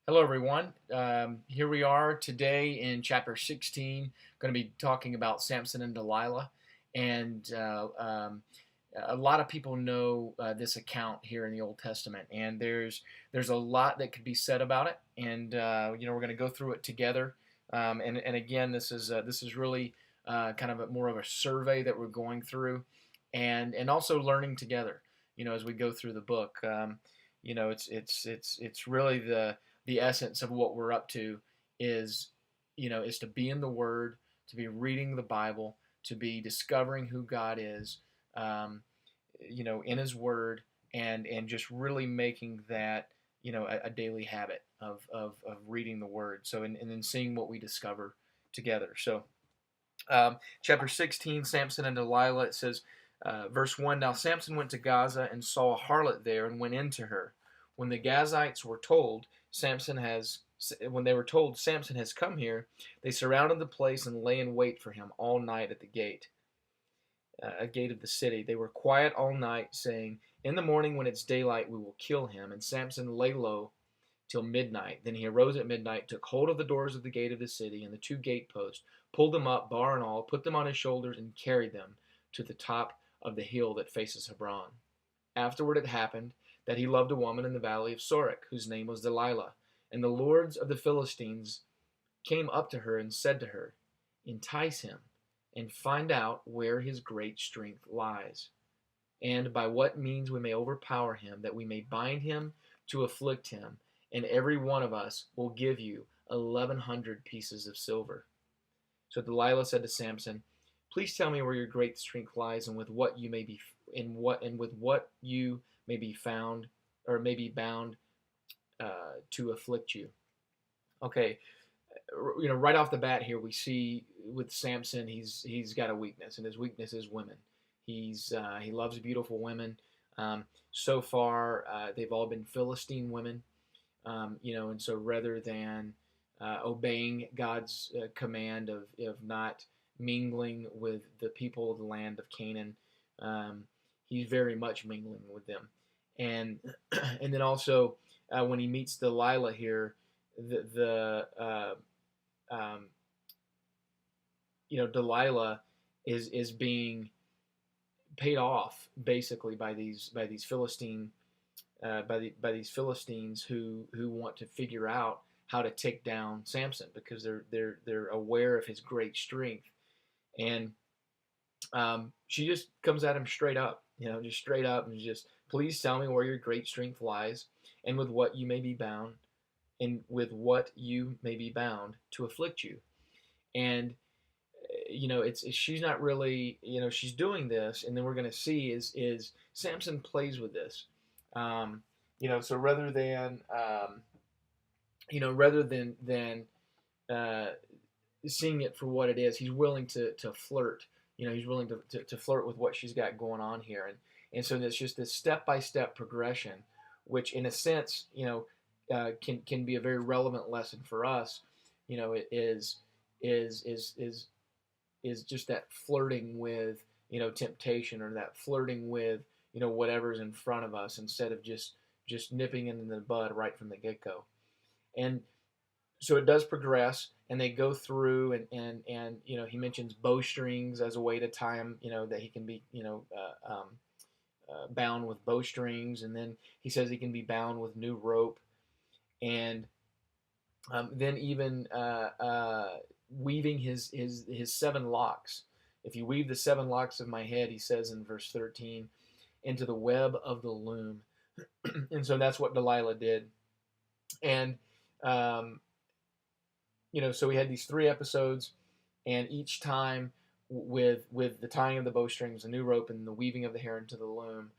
Hello, everyone. Here we are today in chapter 16, going to be talking about Samson and Delilah. And a lot of people know this account here in the Old Testament, and there's a lot that could be said about it. And we're going to go through it together. And again, this is really kind of more of a survey that we're going through, and also learning together. As we go through the book. It's really the essence of what we're up to is is to be in the Word, to be reading the Bible, to be discovering who God is, um, in His Word, and just really making that a daily habit of reading the Word. So and then seeing what we discover together. So chapter 16, Samson and Delilah. It says, verse 1, Now Samson went to Gaza and saw a harlot there and went into her. When the Gazites were told, when they were told Samson has come here, they surrounded the place and lay in wait for him all night at the gate, a gate of the city. They were quiet all night, saying, In the morning when it's daylight, we will kill him. And Samson lay low till midnight. Then he arose at midnight, took hold of the doors of the gate of the city and the two gateposts, pulled them up, bar and all, put them on his shoulders, and carried them to the top of the hill that faces Hebron. Afterward it happened that he loved a woman in the valley of Sorek, whose name was Delilah. And the lords of the Philistines came up to her and said to her, Entice him, and find out where his great strength lies, and by what means we may overpower him, that we may bind him to afflict him, and every one of us will give you 1,100 pieces of silver. So Delilah said to Samson, Please tell me where your great strength lies, and with what you may be with what you may be found or may be bound to afflict you. Okay, right off the bat here we see with Samson he's got a weakness, and his weakness is women. He loves beautiful women. So far, they've all been Philistine women, and so rather than obeying God's command of not mingling with the people of the land of Canaan, um, he's very much mingling with them, and and then also when he meets Delilah here, the um, Delilah is being paid off basically by these Philistines who want to figure out how to take down Samson because they're aware of his great strength, and she just comes at him straight up, just straight up, and just, please tell me where your great strength lies, and with what you may be bound, to afflict you. And it's she's not really, she's doing this, and then we're going to see is Samson plays with this. So rather than uh, seeing it for what it is, he's willing to flirt. He's willing to flirt with what she's got going on here, and so there's just this step by step progression, which in a sense, can be a very relevant lesson for us. It is just that flirting with temptation, or that flirting with whatever's in front of us, instead of just nipping it in the bud right from the get-go. And so it does progress, and they go through, and he mentions bowstrings as a way to tie him, that he can be bound with bowstrings, and then he says he can be bound with new rope, and then even weaving his seven locks. If you weave the seven locks of my head, he says in verse 13, into the web of the loom. And so that's what Delilah did. And, so we had these three episodes, and each time with the tying of the bowstrings, the new rope, and the weaving of the hair into the loom,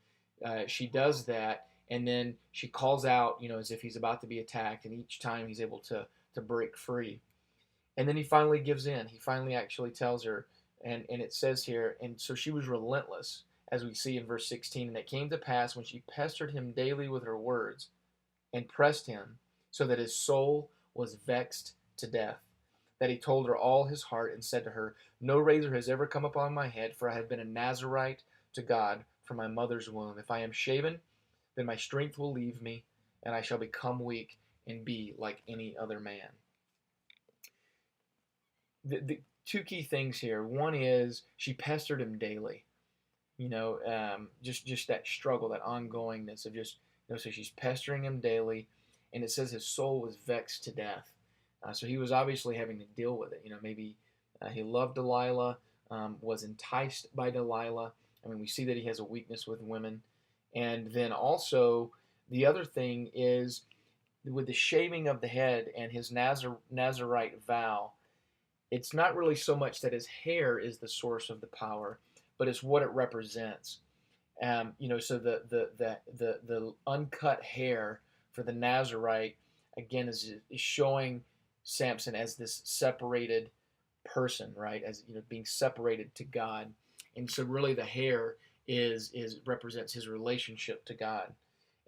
she does that, and then she calls out, as if he's about to be attacked, and each time he's able to break free. And then he finally gives in. He finally actually tells her, and it says here, and so she was relentless, as we see in verse 16. And it came to pass, when she pestered him daily with her words, and pressed him, so that his soul was vexed to death, that he told her all his heart, and said to her, No razor has ever come upon my head, for I have been a Nazarite to God from my mother's womb. If I am shaven, then my strength will leave me, and I shall become weak. and be like any other man. The two key things here. One is she pestered him daily. Just that struggle, that ongoingness of just, so she's pestering him daily, and it says his soul was vexed to death. So he was obviously having to deal with it. Maybe he loved Delilah, was enticed by Delilah. I mean, we see that he has a weakness with women. And then also, the other thing is with the shaving of the head and his Nazarite vow, it's not really so much that his hair is the source of the power, but it's what it represents. So the uncut hair for the Nazarite again is showing Samson as this separated person, right? As being separated to God, and so really the hair is represents his relationship to God,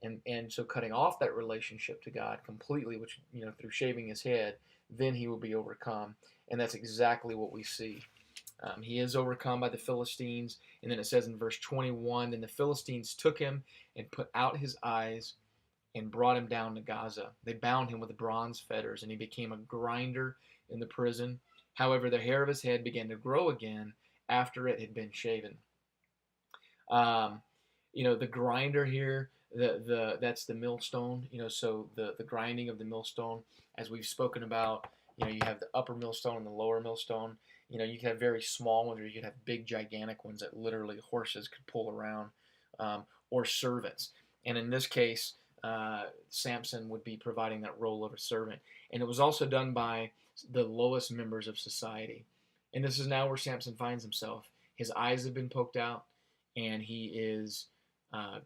and so cutting off that relationship to God completely, which through shaving his head, then he will be overcome, and that's exactly what we see. He is overcome by the Philistines, and then it says in verse 21, then the Philistines took him and put out his eyes and brought him down to Gaza. They bound him with bronze fetters, and he became a grinder in the prison. However, the hair of his head began to grow again after it had been shaven. The grinder here, that's the millstone. So the grinding of the millstone, as we've spoken about. You have the upper millstone and the lower millstone. You could have very small ones, or you could have big, gigantic ones that literally horses could pull around, or servants. And in this case, Samson would be providing that role of a servant. And it was also done by the lowest members of society. And this is now where Samson finds himself. His eyes have been poked out, and he is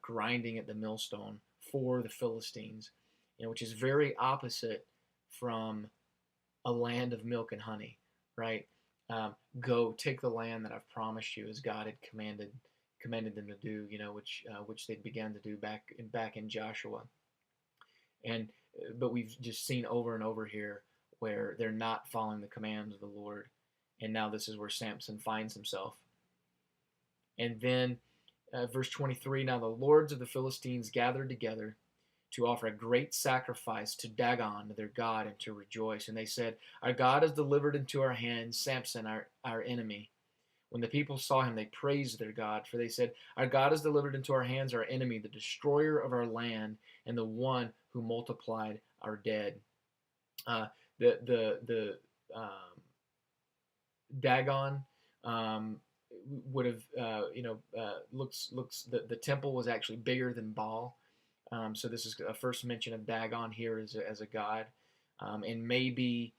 grinding at the millstone for the Philistines, which is very opposite from a land of milk and honey, right? Go take the land that I've promised you, as God had commanded them to do, which they began to do back in Joshua. But we've just seen over and over here where they're not following the commands of the Lord, and now this is where Samson finds himself. And then verse 23, now the lords of the Philistines gathered together to offer a great sacrifice to Dagon, their god, and to rejoice. And they said, our God has delivered into our hands Samson, our enemy. When the people saw him, they praised their God, for they said, our God has delivered into our hands our enemy, the destroyer of our land, and the one who multiplied our dead. The Dagon would have, looks the temple was actually bigger than Baal. So this is a first mention of Dagon here as a god, and maybe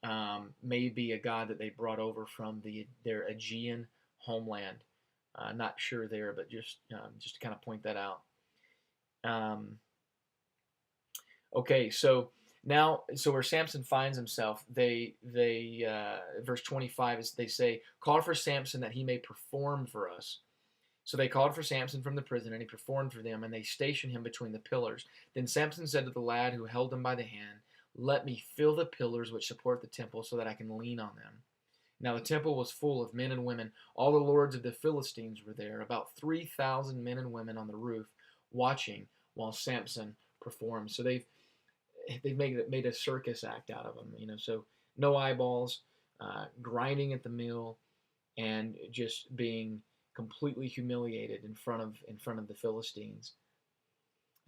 a god that they brought over from their Aegean homeland. Not sure there, but just to kind of point that out. Okay, so now, where Samson finds himself, they verse 25 is they say, call for Samson that he may perform for us. So they called for Samson from the prison, and he performed for them, and they stationed him between the pillars. Then Samson said to the lad who held him by the hand, let me fill the pillars which support the temple so that I can lean on them. Now the temple was full of men and women. All the lords of the Philistines were there, about 3,000 men and women on the roof, watching while Samson performed. So they've made a circus act out of him, so no eyeballs, grinding at the mill, and just being completely humiliated in front of the Philistines.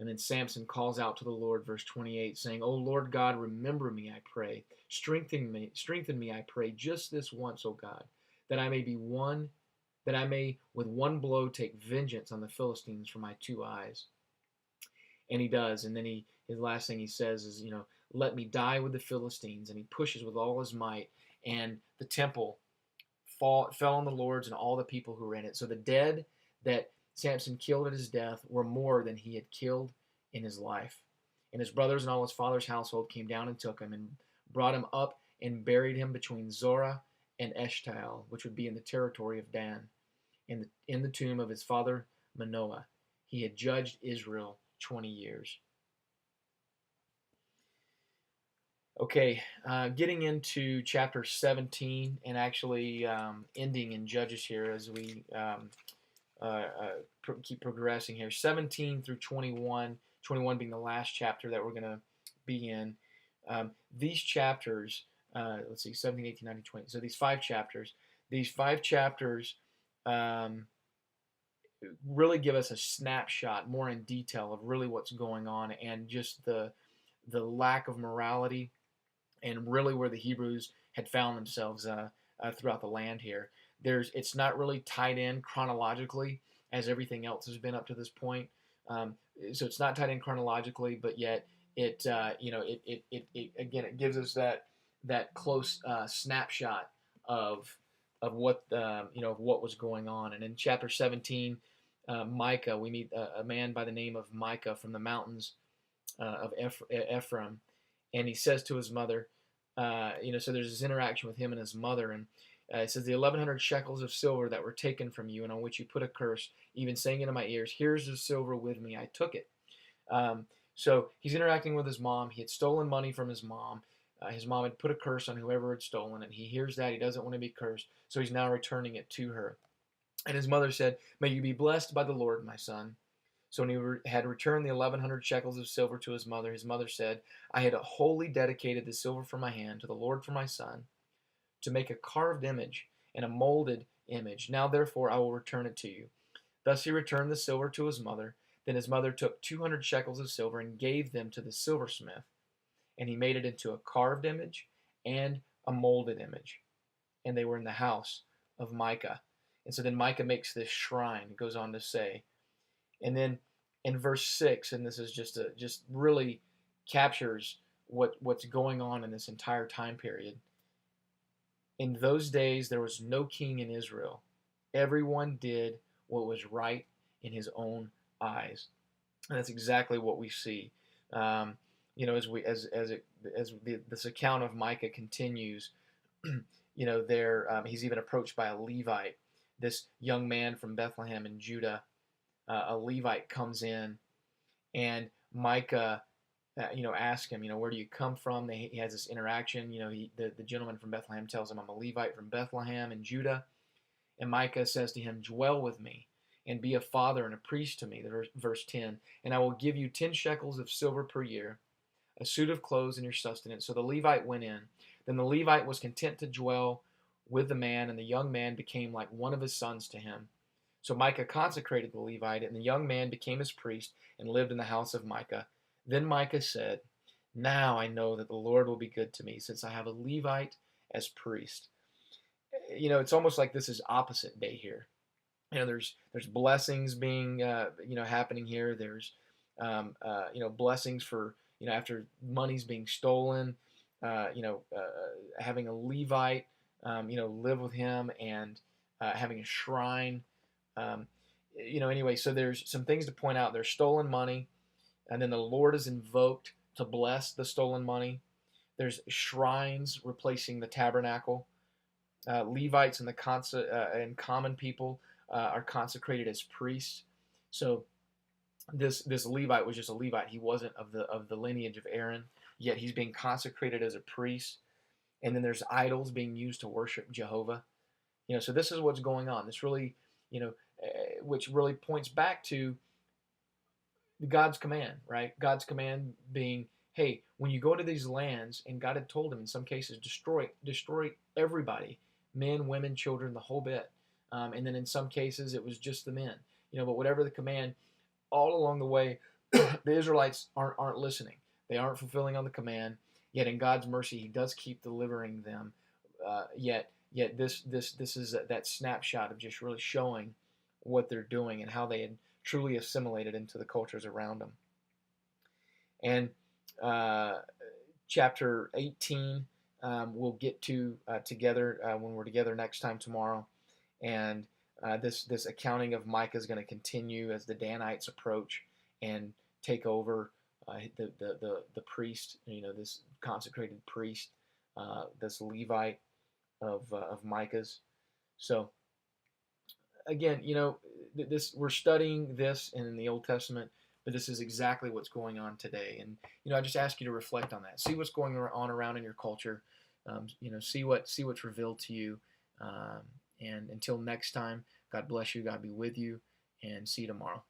And then Samson calls out to the Lord, verse 28, saying, O Lord God, remember me, I pray. Strengthen me, I pray, just this once, O God, that I may with one blow take vengeance on the Philistines for my 2 eyes. And he does. And then his last thing he says is, let me die with the Philistines. And he pushes with all his might, and the temple fell on the lords and all the people who were in it. So the dead that Samson killed at his death were more than he had killed in his life. And his brothers and all his father's household came down and took him and brought him up and buried him between Zorah and Eshtaol, which would be in the territory of Dan, in the tomb of his father Manoah. He had judged Israel 20 years. Okay, getting into chapter 17 and actually ending in Judges here as we keep progressing here. 17 through 21, 21 being the last chapter that we're going to be in. These chapters, let's see, 17, 18, 19, 20. So these five chapters um, really give us a snapshot more in detail of really what's going on and just the lack of morality and really where the Hebrews had found themselves throughout the land here. It's not really tied in chronologically as everything else has been up to this point. Um, so it's not tied in chronologically, but yet it again it gives us that close snapshot of what of what was going on. And in chapter 17, Micah, we meet a man by the name of Micah from the mountains of Ephraim, and he says to his mother, so there's this interaction with him and his mother, and it says, the 1,100 shekels of silver that were taken from you and on which you put a curse, even saying into my ears, here's the silver with me, I took it. Um, so he's interacting with his mom. He had stolen money from his mom. His mom had put a curse on whoever had stolen it. He hears that. He doesn't want to be cursed, so he's now returning it to her. And his mother said, may you be blessed by the Lord, my son. So when he had returned the 1,100 shekels of silver to his mother said, I had wholly dedicated the silver from my hand to the Lord for my son, to make a carved image and a molded image. Now therefore I will return it to you. Thus he returned the silver to his mother. Then his mother took 200 shekels of silver and gave them to the silversmith, and he made it into a carved image and a molded image. And they were in the house of Micah. And so then Micah makes this shrine, goes on to say. And then in verse 6, and this is just really captures what's going on in this entire time period. In those days there was no king in Israel. Everyone did what was right in his own eyes. And that's exactly what we see. This account of Micah continues, he's even approached by a Levite, this young man from Bethlehem in Judah. A Levite comes in, and Micah, asks him, where do you come from? He has this interaction. The gentleman from Bethlehem tells him, I'm a Levite from Bethlehem in Judah. And Micah says to him, dwell with me and be a father and a priest to me, verse 10, and I will give you 10 shekels of silver per year, a suit of clothes and your sustenance. So the Levite went in. Then the Levite was content to dwell with the man, and the young man became like one of his sons to him. So Micah consecrated the Levite, and the young man became his priest and lived in the house of Micah. Then Micah said, now I know that the Lord will be good to me, since I have a Levite as priest. It's almost like this is opposite day here. There's blessings being happening here. There's blessings for after money's being stolen, having a Levite live with him, and having a shrine. Anyway, so there's some things to point out. There's stolen money, and then the Lord is invoked to bless the stolen money. There's shrines replacing the tabernacle. Levites and and common people are consecrated as priests. So this Levite was just a Levite. He wasn't of the lineage of Aaron, yet he's being consecrated as a priest. And then there's idols being used to worship Jehovah. So this is what's going on. This really, which really points back to God's command, right? God's command being, hey, when you go to these lands, and God had told him in some cases, destroy everybody, men, women, children, the whole bit. And then in some cases it was just the men, but whatever the command, all along the way, the Israelites aren't listening. They aren't fulfilling on the command. Yet in God's mercy, He does keep delivering them. Yet this is that snapshot of just really showing what they're doing and how they had truly assimilated into the cultures around them. And chapter 18 we'll get to together when we're together next time tomorrow. And this accounting of Micah is going to continue as the Danites approach and take over the priest, this consecrated priest, this Levite of Micah's. So again, this we're studying this in the Old Testament, but this is exactly what's going on today. And I just ask you to reflect on that. See what's going on around in your culture. See what's revealed to you. And until next time, God bless you. God be with you, and see you tomorrow.